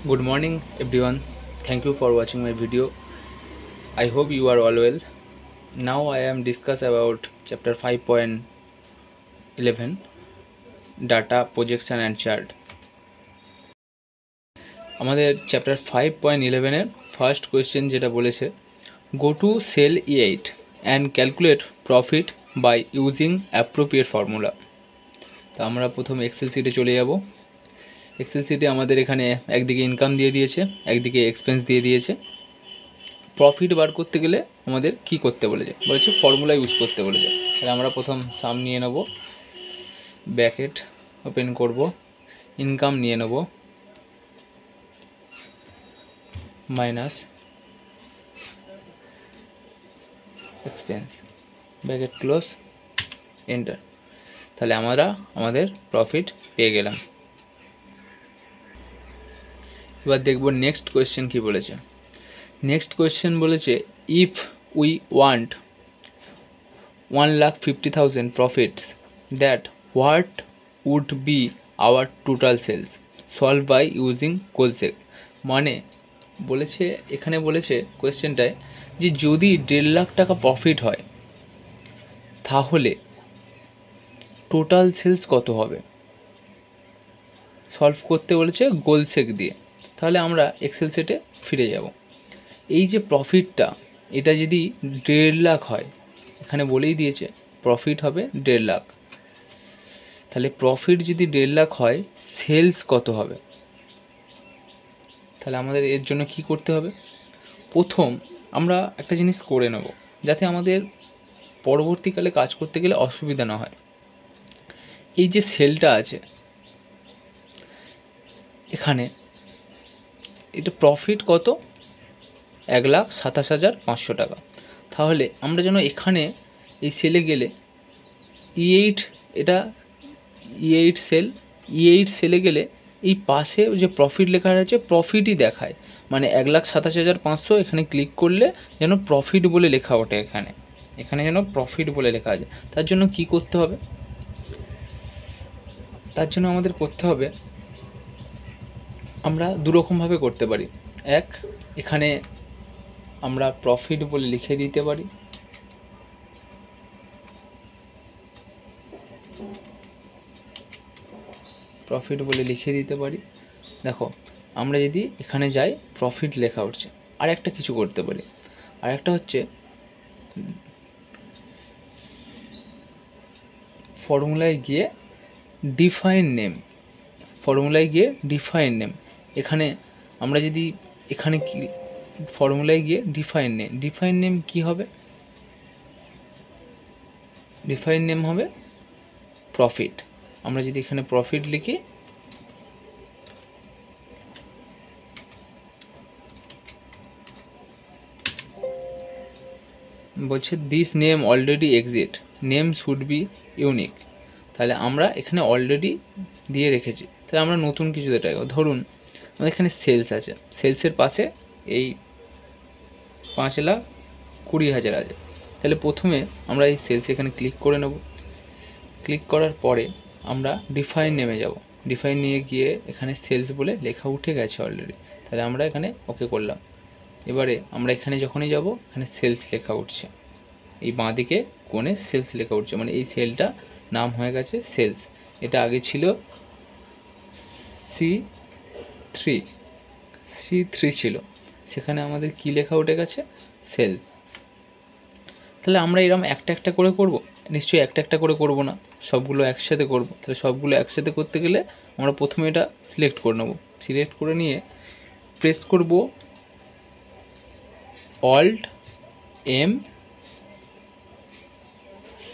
Good morning everyone. Thank you for watching my video. I hope you are all well. Now I am discuss about chapter 5.11 data projection and chart. আমাদের chapter 5.11 এর first question যেটা বলেছে go to cell E8 and calculate profit by using appropriate formula. তো আমরা প্রথম Excel শিটে চলে যাব। এক্সেল শিটে আমাদের এখানে একদিকে ইনকাম দিয়ে দিয়েছে, একদিকে এক্সপেন্স দিয়ে দিয়েছে। প্রফিট বার করতে গেলে আমাদের কি করতে বলেছে ফর্মুলা ইউজ করতে বলেছে। তাহলে আমরা প্রথম সাম নিয়ে নেব, ব্র্যাকেট ওপেন করব, ইনকাম নিয়ে নেব minus expense, bracket close, enter. তাহলে আমরা আমাদের প্রফিট পেয়ে গেলাম। এবার দেখব নেক্সট কোয়েশ্চেন কি বলেছে। নেক্সট কোয়েশ্চেন বলেছে if we want 1,50,000 profits that what would be our total sales solve by using goal seek. মানে বলেছে, এখানে বলেছে কোয়েশ্চেনটায় যে যদি 1.5 লাখ টাকা প্রফিট হয় তাহলে টোটাল সেলস কত হবে, সলভ করতে বলেছে গোলসেক দিয়ে। তাহলে আমরা এক্সেল সেটে ফিরে যাব। এই যে প্রফিটটা, এটা যদি 1.5 লাখ হয়, এখানে বলেই দিয়েছে প্রফিট হবে 1.5 লাখ। তাহলে প্রফিট যদি 1.5 লাখ হয়, সেলস কত হবে? তাহলে আমাদের এর জন্য কি করতে হবে? প্রথম আমরা একটা জিনিস করে নেব যাতে আমাদের পরবর্তীকালে কাজ করতে গেলে অসুবিধা না হয়। এই যে সেলটা আছে এখানে, এটা প্রফিট কত? 1,27,500 টাকা। তাহলে আমরা যেন এখানে এই সেলে গেলে E8, এটা E8 সেল, E8 সেলে গেলে এই পাশে যে প্রফিট লেখা আছে প্রফিটই দেখায়, মানে 1,27,500 এখানে ক্লিক করলে যেন প্রফিট বলে লেখা ওঠে, এখানে যেন প্রফিট বলে লেখা আছে। তার জন্য কি করতে হবে? তার জন্য আমাদের করতে হবে, আমরা দুরকমভাবে করতে পারি। এক, এখানে আমরা প্রফিট বলে লিখে দিতে পারি, প্রফিট বলে লিখে দিতে পারি। দেখো আমরা যদি এখানে যাই প্রফিট লেখা উঠছে। আর একটা কিছু করতে পারি, আর একটা হচ্ছে ফর্মুলায় গিয়ে ডিফাইন নেম, ফর্মুলায় গিয়ে ডিফাইন নেম, এখানে আমরা যদি এখানে কি ফর্মুলায় গিয়ে ডিফাইন নেম, ডিফাইন নেম কি হবে? ডিফাইন নেম হবে প্রফিট। আমরা যদি এখানে প্রফিট লিখি, বলছে this name already exit, name should be unique. তাহলে আমরা এখানে অলরেডি দিয়ে রেখেছি, তাহলে আমরা নতুন কিছু দেবো। ধরুন আমাদের এখানে সেলস আছে, সেলসের পাশে এই 5,20,000 আছে। তাহলে প্রথমে আমরা এই সেলস এখানে ক্লিক করে নেব। ক্লিক করার পরে আমরা ডিফাইন নেমে যাব। ডিফাইন নিয়ে গিয়ে এখানে সেলস বলে লেখা উঠে গেছে অলরেডি। তাহলে আমরা এখানে ওকে করলাম। এবারে আমরা এখানে যখনই যাব এখানে সেলস লেখা উঠছে, এই বাঁদিকে কোণে সেলস লেখা উঠছে, মানে এই সেলটা নাম হয়ে গেছে সেলস। এটা আগে ছিল C3 ছিল, সেখানে আমাদের কি লেখা উঠে গেছে? সেলস। তাহলে আমরা এরকম একটা একটা করে করব? নিশ্চয়ই একটা একটা করে করব না, সবগুলো একসাথে করব। তাহলে সবগুলো একসাথে করতে গেলে আমরা প্রথমে এটা সিলেক্ট করে নেব। সিলেক্ট করে নিয়ে প্রেস করব Alt MC,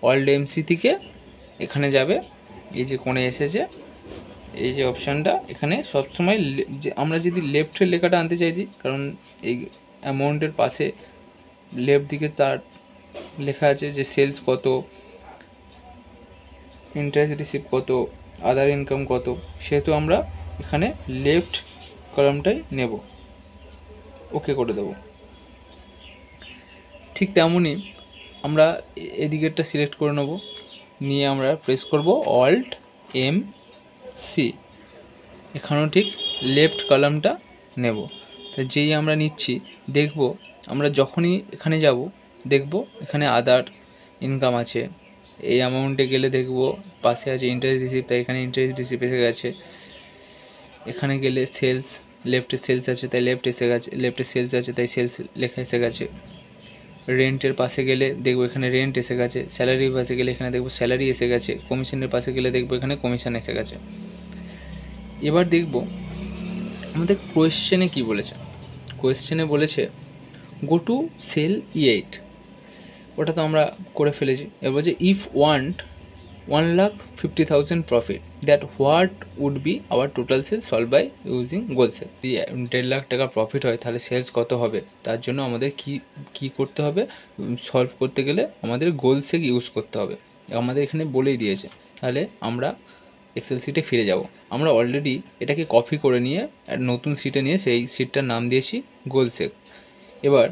Alt MC থেকে এখানে যাবে, এই যে কোণে এসেছে এই যে অপশানটা, এখানে সবসময় যে আমরা যদি লেফটের লেখাটা আনতে চাইছি, কারণ এই অ্যামাউন্টের পাশে লেফট দিকে তার লেখা আছে যে সেলস কত, ইন্টারেস্ট রিসিভ কত, আদার ইনকাম কত, সেহেতু আমরা এখানে লেফট কলামটাই নেব, ওকে করে দেব। ঠিক তেমনই আমরা এদিকেরটা সিলেক্ট করে নেব, নিয়ে আমরা প্রেস করব Alt MC, এখানেও ঠিক লেফট কলামটা নেব। তো যেই আমরা নিচ্ছি দেখব, আমরা যখনই এখানে যাব দেখব এখানে আদার ইনকাম আছে। এই অ্যামাউন্টে গেলে দেখব পাশে আছে ইন্টারেস্ট রিসিভ, তাই এখানে ইন্টারেস্ট রিসিভ এসে গেছে। এখানে গেলে সেলস, লেফটে সেলস আছে তাই লেফট এসে গেছে, লেফটে সেলস আছে তাই সেলস লেখা এসে গেছে। রেন্টের পাশে গেলে দেখব এখানে রেন্ট এসে গেছে। স্যালারির পাশে গেলে এখানে দেখব স্যালারি এসে গেছে। কমিশনের পাশে গেলে দেখব এখানে কমিশন এসে গেছে। এবার দেখব আমাদের কোয়েশ্চেনে কি বলেছে। কোয়েশ্চেনে বলেছে গো টু সেল E8, ওটা তো আমরা করে ফেলেছি। এবার বলছে if want 1,50,000 profit, that what would be our total sales solve by using goal cell. যদি 1.5 লাখ টাকা প্রফিট হয় তাহলে সেলস কত হবে, তার জন্য আমাদের কি করতে হবে, সলভ করতে গেলে আমাদের গোল সেল ইউজ করতে হবে। আমাদের এখানে বলেই দিয়েছে। তাহলে আমরা এক্সেল শিটে ফিরে যাব। আমরা অলরেডি এটাকে কপি করে নিয়ে নতুন শিটে নিয়ে সেই শিটটার নাম দিয়েছি গোল সেল। এবার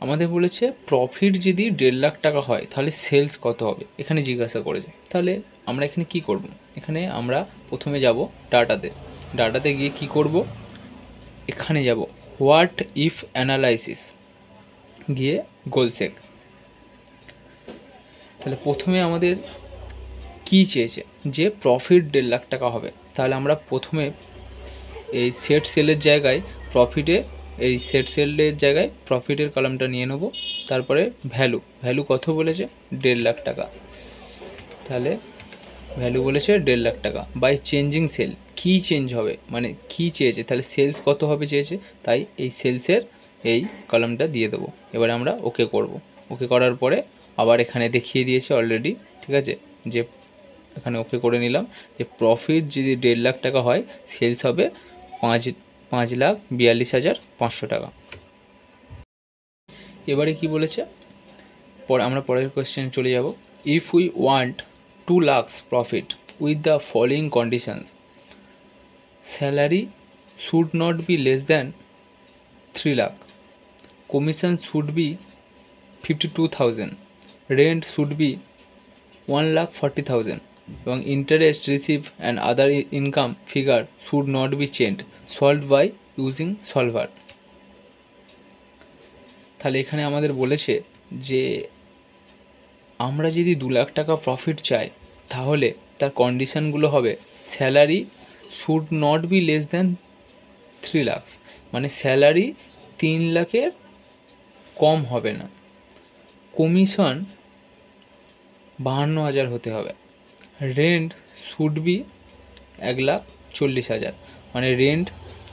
আমাদের বলেছে প্রফিট যদি 1.5 লাখ টাকা হয় তাহলে সেলস কত হবে, এখানে জিজ্ঞাসা করেছে। তাহলে আমরা এখানে কি করব, এখানে আমরা প্রথমে যাব ডাটাতে গিয়ে কি করব, এখানে যাব হোয়াট ইফ অ্যানালাইসিস, গিয়ে গোল সেক। তাহলে প্রথমে আমাদের কি চেয়েছে, যে প্রফিট 1.5 লাখ টাকা হবে। তাহলে আমরা প্রথমে এই সেট সেলের জায়গায় প্রফিটে, এই সেট সেলের জায়গায় প্রফিটের কলামটা নিয়ে নেব। তারপরে ভ্যালু কত বলেছে, 1.5 লাখ টাকা। তাহলে ভ্যালু বলেছে 1.5 লাখ টাকা বাই চেঞ্জিং সেল, কী চেঞ্জ হবে মানে কী চেয়েছে, তাহলে সেলস কত হবে চেয়েছে, তাই এই সেলসের এই কলামটা দিয়ে দেবো। এবারে আমরা ওকে করব। ওকে করার পরে আবার এখানে দেখিয়ে দিয়েছে অলরেডি, ঠিক আছে, যে এখানে ওকে করে নিলাম যে প্রফিট যদি 1.5 লাখ টাকা হয় সেলস হবে 5,42,500 টাকা। এবারে কি বলেছে, আমরা পরের কোয়েশ্চেন চলে যাব। If we want 2 lakhs profit with the following conditions, salary should not be less than 3 lakh, commission should be 52,000, rent should be 1,40,000 এবং interest receive and other income figure should not be change, solved by using solver. তাহলে এখানে আমাদের বলেছে যে আমরা যদি 2 লাখ টাকা profit চাই তাহলে তার কন্ডিশানগুলো হবে salary should not be less than 3 lakhs, মানে স্যালারি 3 লাখের কম হবে না, কমিশন 52,000 হতে হবে, রেন্ট শুড বি 1,40,000, মানে রেন্ট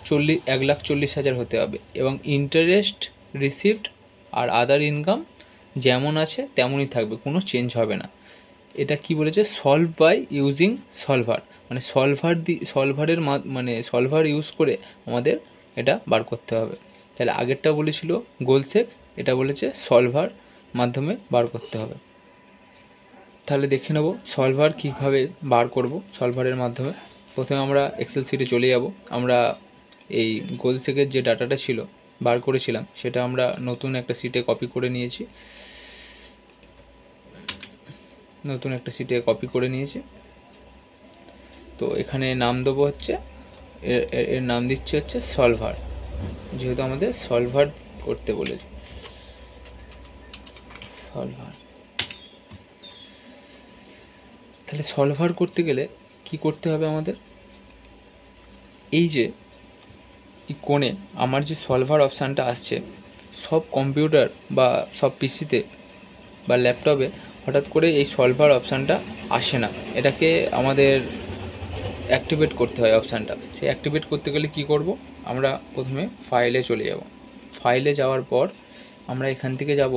1,40,000 হতে হবে, এবং ইন্টারেস্ট রিসিভড আর আদার ইনকাম যেমন আছে তেমনই থাকবে, কোনো চেঞ্জ হবে না। এটা কি বলেছে, সলভ বাই ইউজিং সলভার, মানে সলভার ইউজ করে আমাদের এটা বার করতে হবে। তাহলে আগেরটা বলেছিল গোল সেক, এটা বলেছে সলভার মাধ্যমে বার করতে হবে। তাহলে দেখে নেব সলভার কীভাবে বার করব। সলভারের মাধ্যমে প্রথমে আমরা এক্সেল শিটে চলে যাব। আমরা এই গোল সেকের যে ডাটাটা ছিল বার করেছিলাম সেটা আমরা নতুন একটা শিটে কপি করে নিয়েছি, তো এখানে নাম দেবো হচ্ছে এর নাম দিচ্ছে হচ্ছে সলভার, যেহেতু আমাদের সলভার করতে বলেছে সলভার। তাহলে সলভার করতে গেলে কি করতে হবে আমাদের, এই যে এই কোণে আমার যে সলভার অপশানটা আসছে, সব কম্পিউটার বা সব পিসিতে বা ল্যাপটপে হঠাৎ করে এই সলভার অপশানটা আসে না, এটাকে আমাদের অ্যাক্টিভেট করতে হয় অপশানটা। সেই অ্যাক্টিভেট করতে গেলে কি করব, আমরা প্রথমে ফাইলে চলে যাব। ফাইলে যাওয়ার পর আমরা এখান থেকে যাব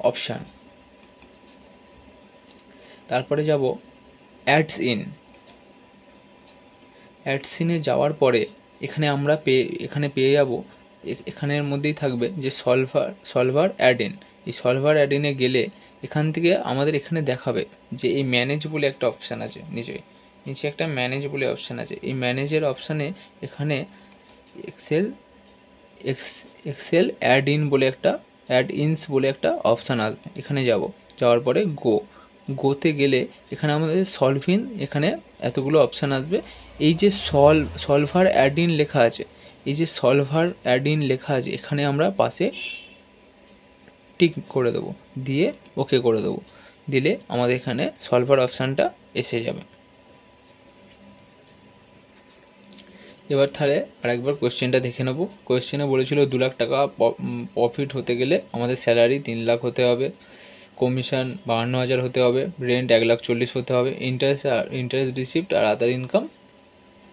অপশান, তারপরে যাব অ্যাডসিনে যাওয়ার পরে এখানে আমরা পেয়ে যাব, এখানের মধ্যেই থাকবে যে সলভার অ্যাড ইন। এই সলভার অ্যাড ইনে গেলে এখান থেকে আমাদের এখানে দেখাবে যে এই ম্যানেজ বলে একটা অপশান আছে, নিচে একটা ম্যানেজ বলে অপশান আছে। এই ম্যানেজের অপশানে এখানে এক্সেল অ্যাড ইনস বলে একটা অপশান আসবে। এখানে যাওয়ার পরে গোতে গেলে এখানে আমাদের সলভিন, এখানে এতগুলো অপশান আসবে। এই যে সলভার অ্যাড ইন লেখা আছে, এই যে সলভার অ্যাড ইন লেখা আছে, এখানে আমরা পাশে টিক করে দেবো, দিয়ে ওকে করে দেবো। দিলে আমাদের এখানে সলভার অপশানটা এসে যাবে। এবার তাহলে আরেকবার কোয়েশ্চেনটা দেখে নেবো। কোয়েশ্চেনে বলেছিল 2 লাখ টাকা প্রফিট হতে গেলে আমাদের স্যালারি 3 লাখ হতে হবে, কমিশন 52,000 হতে হবে, রেন্ট 1,40,000 হতে হবে, ইন্টারেস্ট রিসিপ্ট আর আদার ইনকাম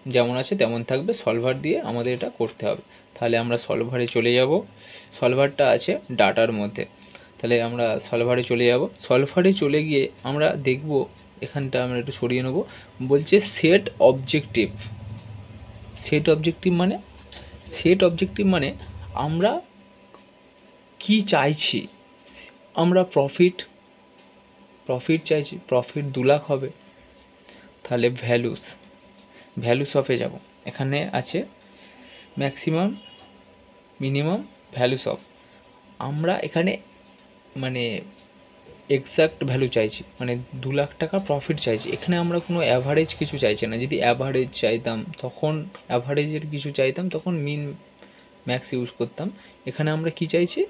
যেমন আছে তেমন থাকবে। সলভার দিয়ে আমাদের এটা করতে হবে। তাহলে আমরা সলভারে চলে যাব। সলভারটা আছে ডাটার মধ্যে, তাহলে আমরা সলভারে চলে যাব। সলভারে চলে গিয়ে আমরা দেখব, এখানটা আমরা একটু সরিয়ে নেব। বলছে সেট অবজেক্টিভ। সেট অবজেক্টিভ মানে আমরা কি চাইছি। আমরা প্রফিট চাইছি, প্রফিট 2 লাখ হবে। তাহলে ভ্যালুস অফে যাব। এখানে আছে ম্যাক্সিমাম, মিনিমাম, ভ্যালুস অফ। আমরা এখানে মানে এক্সাক্ট ভ্যালু চাইছি, মানে 2 লাখ টাকা প্রফিট চাইছি। এখানে আমরা কোনো অ্যাভারেজ কিছু চাইছি না। যদি অ্যাভারেজ চাইতাম তখন অ্যাভারেজের কিছু চাইতাম তখন মিন ম্যাক্স ইউজ করতাম। এখানে আমরা কি চাইছি,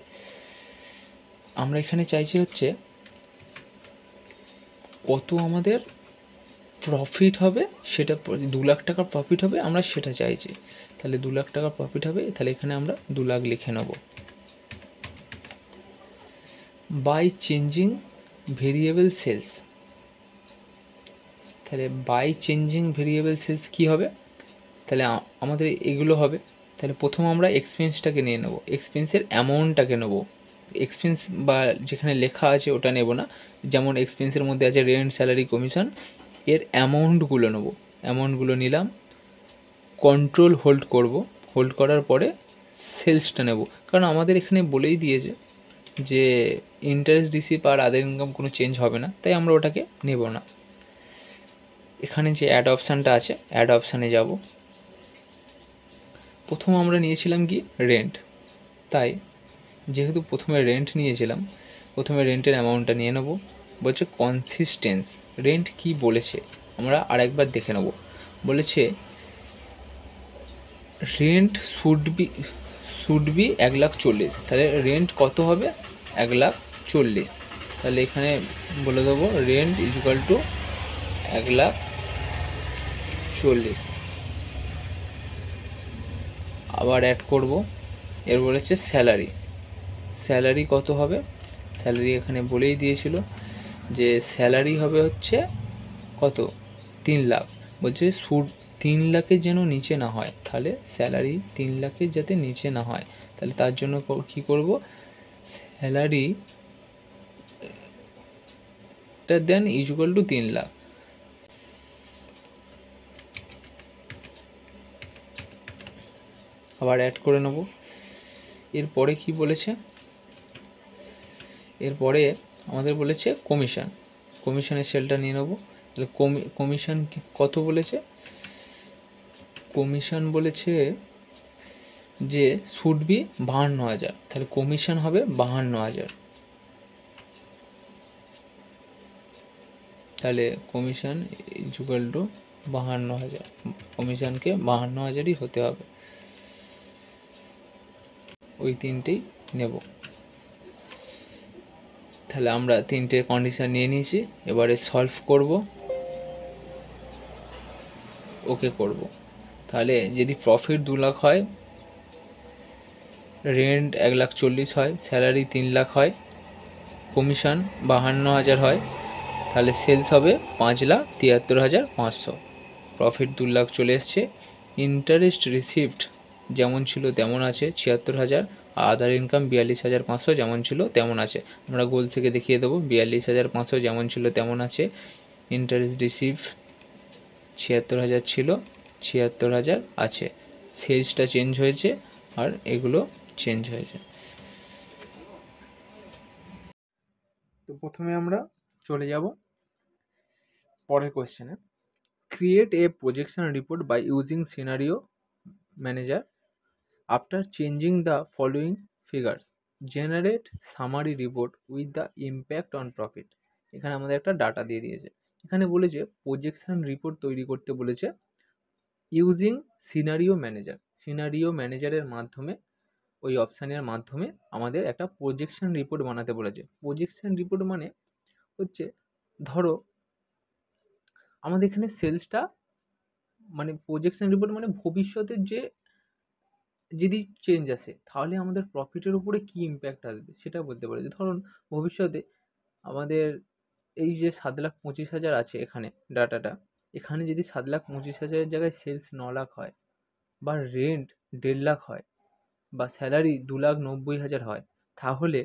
আমরা এখানে চাইছি হচ্ছে কত আমাদের প্রফিট হবে, সেটা 2 লাখ টাকা প্রফিট হবে, আমরা সেটা চাইছি। তাহলে 2 লাখ টাকা প্রফিট হবে, তাহলে এখানে আমরা 2 লাখ লিখে নেব। By changing variable cells. তাহলে বাই চেঞ্জিং ভেরিয়েবল সেলস কী হবে, তাহলে আমাদের এগুলো হবে। তাহলে প্রথম আমরা এক্সপেন্সটাকে নিয়ে নেব, এক্সপেন্সের অ্যামাউন্টটাকে নেব। এক্সপেন্স বা যেখানে লেখা আছে ওটা নেব না। যেমন এক্সপেন্সের মধ্যে আছে রেন্ট, স্যালারি, কমিশন, এর অ্যামাউন্টগুলো নেব। অ্যামাউন্টগুলো নিলাম, কন্ট্রোল হোল্ড করব। হোল্ড করার পরে সেলসটা নেব, কারণ আমাদের এখানে বলেই দিয়েছে যে ইন্টারেস্ট রিসিপ আর আদার ইনকাম কোনো চেঞ্জ হবে না, তাই আমরা ওটাকে নেব না। এখানে যে অ্যাড অপশানটা আছে, অ্যাড অপশানে যাব। প্রথম আমরা নিয়েছিলাম কি রেন্ট, তাই যেহেতু প্রথমে রেন্ট নিয়েছিলাম, প্রথমে রেন্টের অ্যামাউন্টটা নিয়ে নেব। বলছে কনসিস্টেন্স, রেন্ট কি বলেছে আমরা আরেকবার দেখে নেব। বলেছে রেন্ট শুড বি 1,40,000। তাহলে রেন্ট কত হবে, 1,40,000। তাহলে এখানে বলে দেবো রেন্ট ইকুয়াল টু 1,40,000। আবার অ্যাড করব। এর বলেছে স্যালারি কত হবে, স্যালারি এখানে বলেই দিয়েছিল যে স্যালারি হবে হচ্ছে কত, 3 লাখ। বলছে 3 লাখের যেন নিচে না হয়, তাহলে স্যালারি 3 লাখের যাতে নিচে না হয়, তাহলে তার জন্য কী করব, স্যালারিটা দেন ইকুয়াল টু 3 লাখ। আবার অ্যাড করে নেব। এরপরে কি বলেছে, এরপরে আমাদের বলেছে কমিশনের সেলটা নিয়ে নেব। তাহলে কমিশন কত বলেছে, কমিশন বলেছে যে শুড বি 52,000। তাহলে কমিশন হবে 52,000। তাহলে কমিশন ইকুয়াল টু 52,000, কমিশনকে 52,000ই হতে হবে। ওই তিনটেই নেব। তাহলে আমরা তিনটে কন্ডিশন নিয়ে নিয়েছি, এবারে সলভ করব, ওকে করব। তাহলে যদি প্রফিট 2 লাখ হয়, রেন্ট 1,40,000 হয়, স্যালারি 3 লাখ হয়, কমিশন 52,000 হয়, তাহলে সেলস হবে 5,73,500। প্রফিট 2 লাখ চলে এসছে। ইন্টারেস্ট রিসিভড যেমন ছিল তেমন আছে 76,000, আদার ইনকাম 42,500 যেমন ছিল তেমন আছে। আমরা গোল থেকে দেখিয়ে দেবো, 42,500 যেমন ছিল তেমন আছে। ইন্টারেস্ট রিসিভ 76,000 ছিল, 76,000 আছে। সেলসটা চেঞ্জ হয়েছে আর এগুলো চেঞ্জ হয়েছে। তো প্রথমে আমরা চলে যাব পরের কোশ্চেনে। Create a projection report by using scenario manager after changing the following figures, generate summary report with the impact on profit. এখানে আমাদের একটা ডাটা দিয়ে দিয়েছে। এখানে বলেছে প্রজেকশন রিপোর্ট তৈরি করতে বলেছে ইউজিং সিনারিও ম্যানেজার। সিনারিও ম্যানেজারের মাধ্যমে, ওই অপশানের মাধ্যমে আমাদের একটা প্রজেকশন রিপোর্ট বানাতে বলেছে। প্রজেকশন রিপোর্ট মানে হচ্ছে, ধরো আমাদের এখানে সেলসটা, মানে প্রজেকশন রিপোর্ট মানে ভবিষ্যতের যে যদি চেঞ্জ আসে তাহলে আমাদের প্রফিটের উপরে কী ইম্প্যাক্ট আসবে সেটা বলতে পারে। যে ধরুন ভবিষ্যতে আমাদের এই যে 7,25,000 আছে এখানে ডাটাটা, এখানে যদি 7,25,000-এর জায়গায় সেলস 9 লাখ হয়, বা রেন্ট 1.5 লাখ হয়, বা স্যালারি 2,90,000 হয়, তাহলে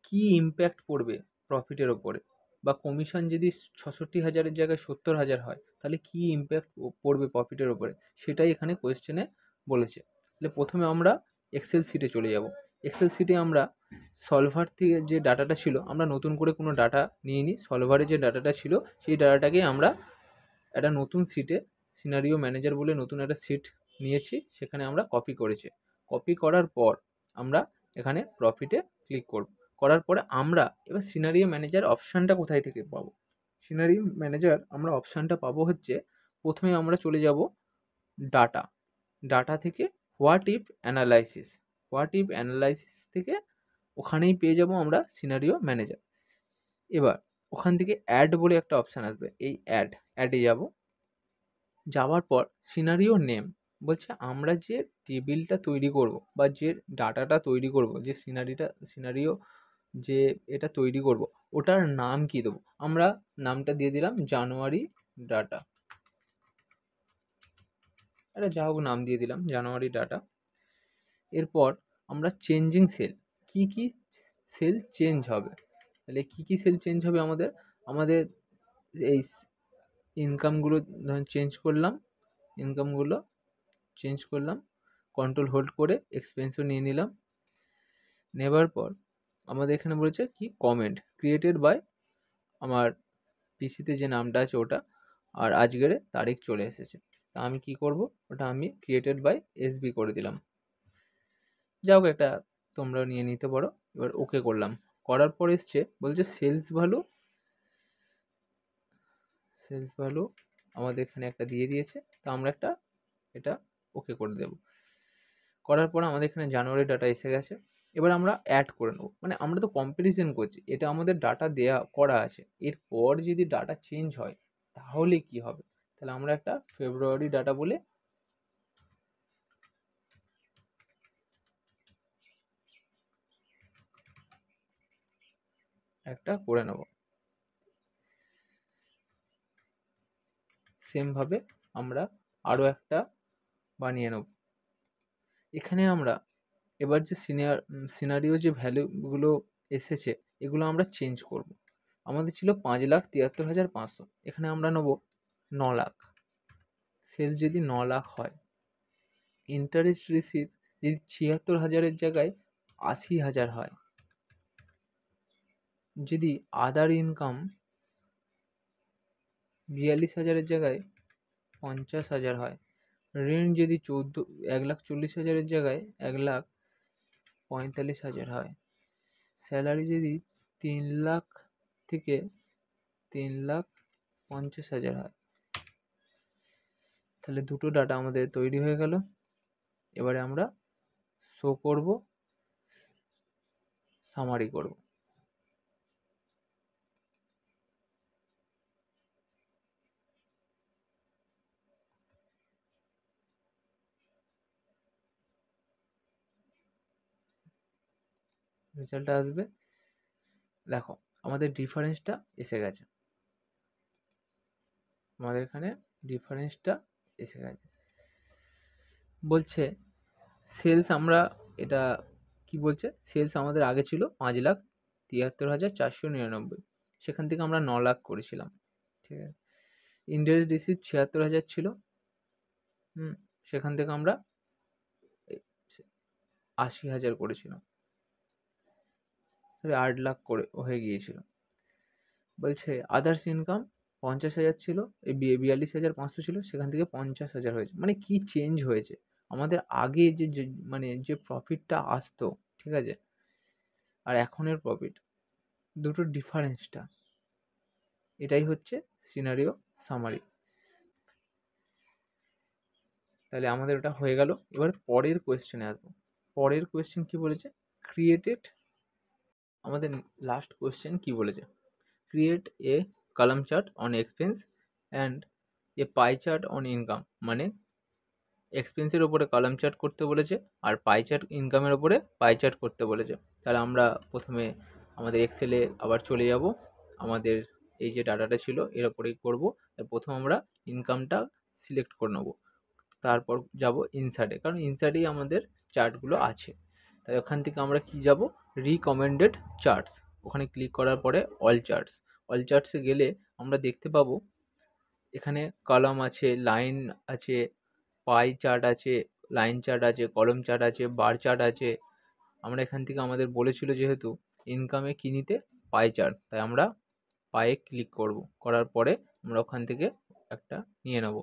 কী ইম্প্যাক্ট পড়বে প্রফিটের ওপরে? বা কমিশন যদি 66,000-এর জায়গায় 70,000 হয়, তাহলে কী ইম্প্যাক্ট পড়বে প্রফিটের ওপরে? সেটাই এখানে কোয়েশ্চেনে বলেছে। তাহলে প্রথমে আমরা এক্সেল শিটে চলে যাব। এক্সেল শিটে আমরা সলভার থেকে যে ডাটাটা ছিল, আমরা নতুন করে কোনো ডাটা নিইনি। সলভারে যে ডাটাটা ছিল সেই ডাটাটাকে আমরা একটা নতুন শিটে, সিনারিও ম্যানেজার বলে নতুন একটা শিট নিয়েছি, সেখানে আমরা কপি করেছি। কপি করার পর আমরা এখানে প্রফিটে ক্লিক করব। করার পরে আমরা এবার সিনারিও ম্যানেজার অপশানটা কোথায় থেকে পাবো? সিনারিও ম্যানেজার আমরা অপশানটা পাবো হচ্ছে, প্রথমে আমরা চলে যাব ডাটা। ডাটা থেকে what if analysis. What if analysis থেকে ওখানেই পেয়ে যাব আমরা সিনারিও ম্যানেজার। এবার ওখান থেকে অ্যাড বলে একটা অপশান আসবে, এই অ্যাডে যাব। যাওয়ার পর সিনারিও নেম বলছে আমরা যে টেবিলটা তৈরি করব বা যে ডাটাটা তৈরি করব, যে সিনারিও যে এটা তৈরি করব, ওটার নাম কি দেবো? আমরা নামটা দিয়ে দিলাম জানুয়ারি ডাটা। এটা যা হোক নাম দিয়ে দিলাম জানুয়ারি ডাটা। এরপর আমরা চেঞ্জিং সেল, কি কি সেল চেঞ্জ হবে? তাহলে কি কি সেল চেঞ্জ হবে আমাদের? আমাদের এই ইনকামগুলো চেঞ্জ করলাম, ইনকামগুলো চেঞ্জ করলাম, কন্ট্রোল হোল্ড করে এক্সপেন্সও নিয়ে নিলাম। নেবার পর আমাদের এখানে বলেছে কি কমেন্ট ক্রিয়েটেড বাই, আমার পিসিতে যে নামটা আছে ওটা, আর আজকের তারিখ চলে এসেছে। তা আমি কি করব, ওটা আমি ক্রিয়েটেড বাই এসবি করে দিলাম। যাও এটা তোমরা নিয়ে নিতে পারো। এবার ওকে করলাম। করার পর এসছে বলছে সেলস ভ্যালু। সেলস ভ্যালু আমাদের এখানে একটা দিয়ে দিয়েছে, তা আমরা একটা এটা ওকে করে দেব। করার পর আমাদের এখানে জানুয়ারি ডাটা এসে গেছে। এবার আমরা অ্যাড করে নেব, মানে আমরা তো কম্পারিজন করছি, এটা আমাদের ডাটা দেয়া করা আছে, এরপর যদি ডাটা চেঞ্জ হয় তাহলে কি হবে? তাহলে আমরা একটা ফেব্রুয়ারি ডাটা বলে একটা করে নেব। সেমভাবে আমরা আরও একটা বানিয়ে নেব। এখানে আমরা এবার যে সিনারিও যে ভ্যালুগুলো এসেছে এগুলো আমরা চেঞ্জ করব। আমাদের ছিল 5,73,500, এখানে আমরা নেব 9 লাখ। সেলস যদি 9 লাখ হয়, ইন্টারেস্ট রিসিভ যদি 76,000-এর জায়গায় 80,000 হয়, যদি আদার ইনকাম 42,000-এর জায়গায় 50,000 হয়, রেন্ট যদি 1,40,000-এর জায়গায় 1,45,000 হয়, স্যালারি যদি 3 লাখ থেকে 3,50,000 হয়, তাহলে দুটো ডাটা আমাদের তৈরি হয়ে গেল। এবারে আমরা শো করব, সামারি করব। রেজাল্টটা আসবে, দেখো আমাদের ডিফারেন্সটা এসে গেছে। আমাদের এখানে ডিফারেন্সটা এসে গেছে। বলছে সেলস আমরা এটা কি বলছে, সেলস আমাদের আগে ছিল 5,73,499, সেখান থেকে আমরা 9 লাখ করেছিলাম, ঠিক আছে। ইন্টারেস্ট রিসিভ 76,000 ছিল, সেখান থেকে আমরা 80,000 করেছিলাম, সরি 8 লাখ করে হয়ে গিয়েছিল। বলছে আদার্স ইনকাম 50,000 ছিল, এই 42,500 ছিল, সেখান থেকে 50,000 হয়েছে। মানে কি চেঞ্জ হয়েছে? আমাদের আগে মানে যে প্রফিটটা আসতো, ঠিক আছে, আর এখনের প্রফিট, দুটোর ডিফারেন্সটা এটাই হচ্ছে সিনারিও সামারি। তাহলে আমাদের ওটা হয়ে গেল। এবার পরের কোয়েশ্চেনে আসবো। পরের কোয়েশ্চেন কি বলেছে, ক্রিয়েটেড, আমাদের লাস্ট কোয়েশ্চেন কি বলেছে, create a column chart on expense and a pie chart on income. মানে এক্সপেন্সের ওপরে কলাম চার্ট করতে বলেছে আর পাই চার্ট, ইনকামের ওপরে পাই চার্ট করতে বলেছে। তাহলে আমরা প্রথমে আমাদের এক্সেলে আবার চলে যাব, আমাদের এই যে ডাটাটা ছিল এর ওপরেই করবো। প্রথম আমরা ইনকামটা সিলেক্ট করে নেবো, তারপর যাব ইনসার্টে, কারণ ইনসার্টেই আমাদের চার্টগুলো আছে। তাই ওখান থেকে আমরা কি যাব, রিকমেন্ডেড চার্টস, ওখানে ক্লিক করার পরে অল চার্টস। অল চার্টসে গেলে আমরা দেখতে পাবো এখানে কলাম আছে, লাইন আছে, পাই চার্ট আছে, লাইন চার্ট আছে, কলম চার্ট আছে, বার চার্ট আছে। আমরা এখান থেকে আমাদের বলেছিল যেহেতু ইনকামে কি নিতে, পাই চার্ট, তাই আমরা পায়ে ক্লিক করব, করার পরে আমরা ওখান থেকে একটা নিয়ে নেব।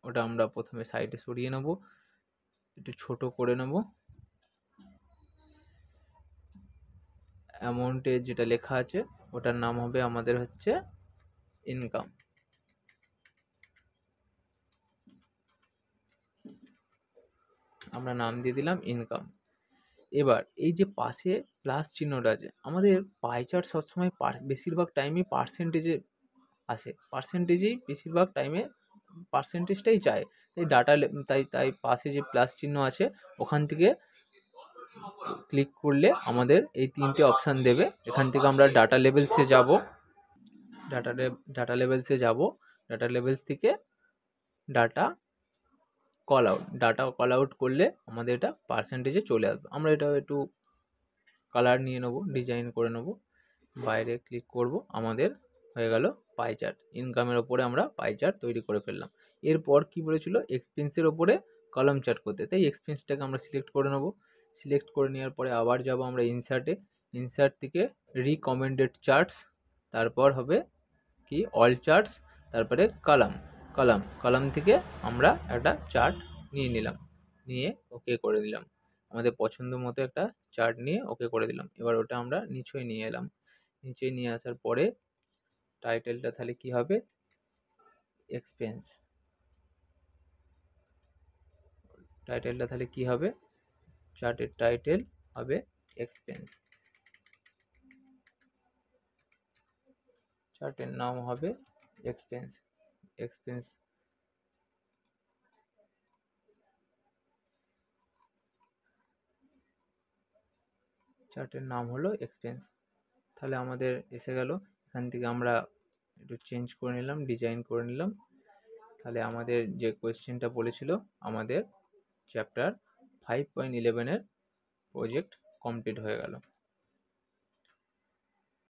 ওটা আমরা প্রথমে সাইডে সরিয়ে নেব, একটু ছোট করে নেব। অ্যামাউন্টে যেটা লেখা আছে ওটার নাম হবে আমাদের হচ্ছে ইনকাম। আমরা নাম দিয়ে দিলাম ইনকাম। এবার এই যে পাশে প্লাস চিহ্নটা আছে, আমাদের পাই চার্ট সবসময় বেশিরভাগ টাইমে পার্সেন্টেজে আসে, পার্সেন্টেজেই বেশিরভাগ টাইমে পার্সেন্টেজটাই চায়। তাই ডাটা, তাই তাই পাশে যে প্লাস চিহ্ন আছে ওখান থেকে ক্লিক করলে আমাদের এই তিনটে অপশান দেবে। এখান থেকে আমরা ডাটা লেভেলসে যাব, ডাটা লেভেলসে যাব, ডাটা লেভেলস থেকে ডাটা কল আউট করলে আমাদের এটা পার্সেন্টেজে চলে আসবে। আমরা এটা একটু কালার নিয়ে নেবো, ডিজাইন করে নেবো, বাইরে ক্লিক করব, আমাদের হয়ে গেল পাই চার্ট। ইনকামের ওপরে আমরা পাই চার্ট তৈরি করে ফেললাম। এরপর কি বলেছিল, এক্সপেন্সের ওপরে কলাম চার্ট করতে, তাই এক্সপেন্সটাকে আমরা সিলেক্ট করে নেব। সিলেক্ট করে নেওয়ার পরে আবার যাব আমরা ইনসার্টে, ইনসার্ট থেকে রিকমেন্ডেড চার্টস, তারপর হবে কি অল চার্টস, তারপরে কলাম থেকে আমরা একটা চার্ট নিয়ে নিলাম, নিয়ে ওকে করে দিলাম। আমাদের পছন্দ মতো একটা চার্ট নিয়ে ওকে করে দিলাম। এবার ওটা আমরা নিচে নিয়ে এলাম, নিচে নিয়ে আসার পরে টাইটেলটা তাহলে কি হবে, এক্সপেন্স। টাইটেলটা তাহলে কি হবে, চার্টের টাইটেল হবে এক্সপেন্স, চার্টের নাম হবে এক্সপেন্স। এক্সপেন্স চার্টের নাম হলো এক্সপেন্স। তাহলে আমাদের এসে গেল। এখান থেকে আমরা একটু চেঞ্জ করে নিলাম, ডিজাইন করে নিলাম। তাহলে আমাদের যে কোয়েশ্চেনটা বলেছিল, আমাদের চ্যাপ্টার 5.11-এর প্রজেক্ট কমপ্লিট হয়ে গেল।